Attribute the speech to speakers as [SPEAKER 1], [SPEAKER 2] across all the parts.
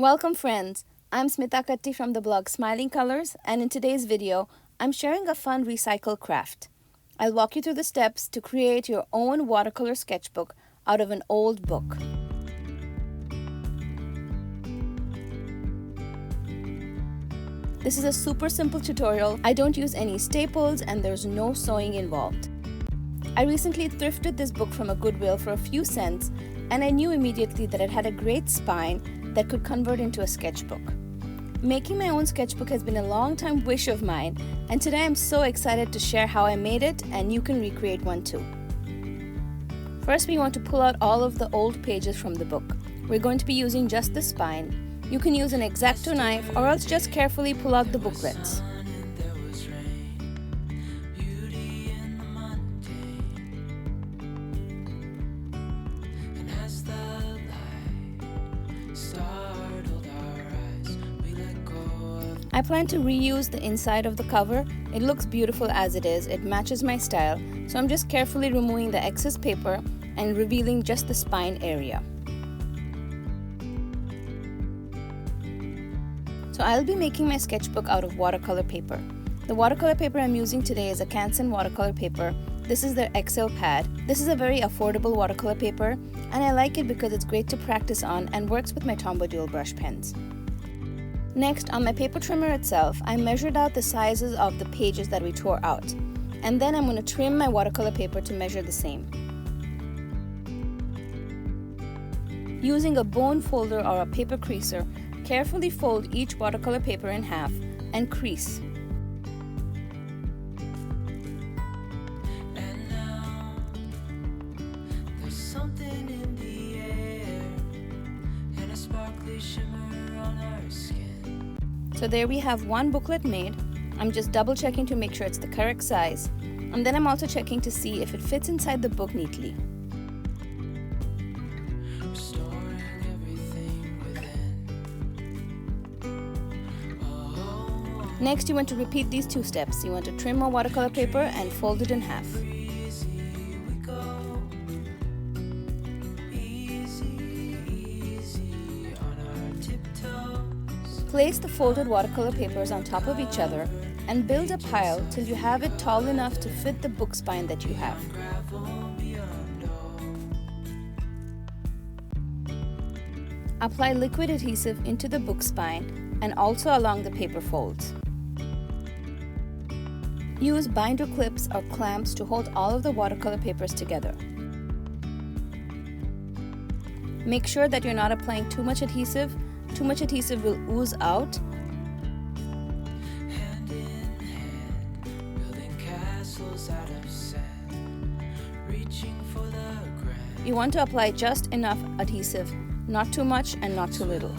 [SPEAKER 1] Welcome friends, I'm Smitha from the blog Smiling Colors, and in today's video, I'm sharing a fun recycle craft. I'll walk you through the steps to create your own watercolor sketchbook out of an old book. This is a super simple tutorial. I don't use any staples and there's no sewing involved. I recently thrifted this book from a Goodwill for a few cents, and I knew immediately that it had a great spine that could convert into a sketchbook. Making my own sketchbook has been a long-time wish of mine, and today I'm so excited to share how I made it, and you can recreate one too. First, we want to pull out all of the old pages from the book. We're going to be using just the spine. You can use an X-Acto knife or else just carefully pull out the booklets. I plan to reuse the inside of the cover. It looks beautiful as it is, it matches my style, so I'm just carefully removing the excess paper and revealing just the spine area. So I'll be making my sketchbook out of watercolor paper. The watercolor paper I'm using today is a Canson watercolor paper. This is their XL pad. This is a very affordable watercolor paper, and I like it because it's great to practice on and works with my Tombow dual brush pens. Next, on my paper trimmer itself, I measured out the sizes of the pages that we tore out, and then I'm going to trim my watercolor paper to measure the same. Using a bone folder or a paper creaser, carefully fold each watercolor paper in half and crease. So there we have one booklet made. I'm just double checking to make sure it's the correct size, and then I'm also checking to see if it fits inside the book neatly. Next, you want to repeat these two steps. You want to trim a watercolor paper and fold it in half. Place the folded watercolor papers on top of each other and build a pile till you have it tall enough to fit the book spine that you have. Apply liquid adhesive into the book spine and also along the paper folds. Use binder clips or clamps to hold all of the watercolor papers together. Make sure that you're not applying too much adhesive. Too much adhesive will ooze out. You want to apply just enough adhesive, not too much and not too little.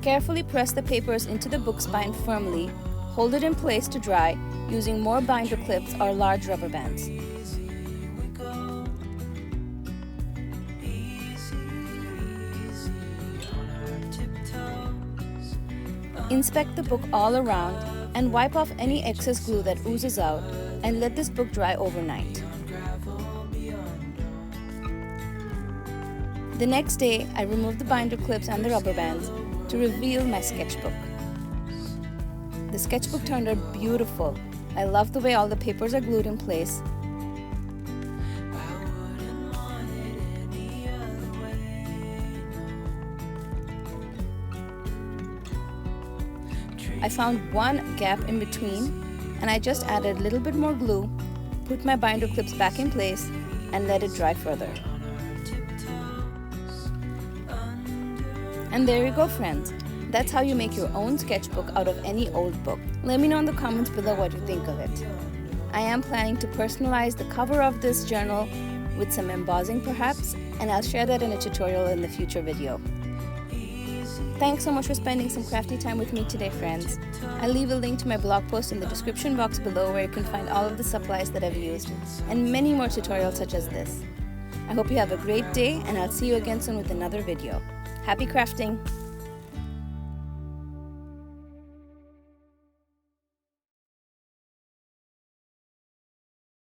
[SPEAKER 1] Carefully press the papers into the book spine firmly. Hold it in place to dry using more binder clips or large rubber bands. Inspect the book all around and wipe off any excess glue that oozes out, and let this book dry overnight. The next day, I removed the binder clips and the rubber bands to reveal my sketchbook. The sketchbook turned out beautiful. I love the way all the papers are glued in place. I found one gap in between, and I just added a little bit more glue, put my binder clips back in place, and let it dry further. And there you go, friends. That's how you make your own sketchbook out of any old book. Let me know in the comments below what you think of it. I am planning to personalize the cover of this journal with some embossing perhaps, and I'll share that in a tutorial in the future video. Thanks so much for spending some crafty time with me today, friends. I'll leave a link to my blog post in the description box below where you can find all of the supplies that I've used and many more tutorials such as this. I hope you have a great day, and I'll see you again soon with another video. Happy crafting!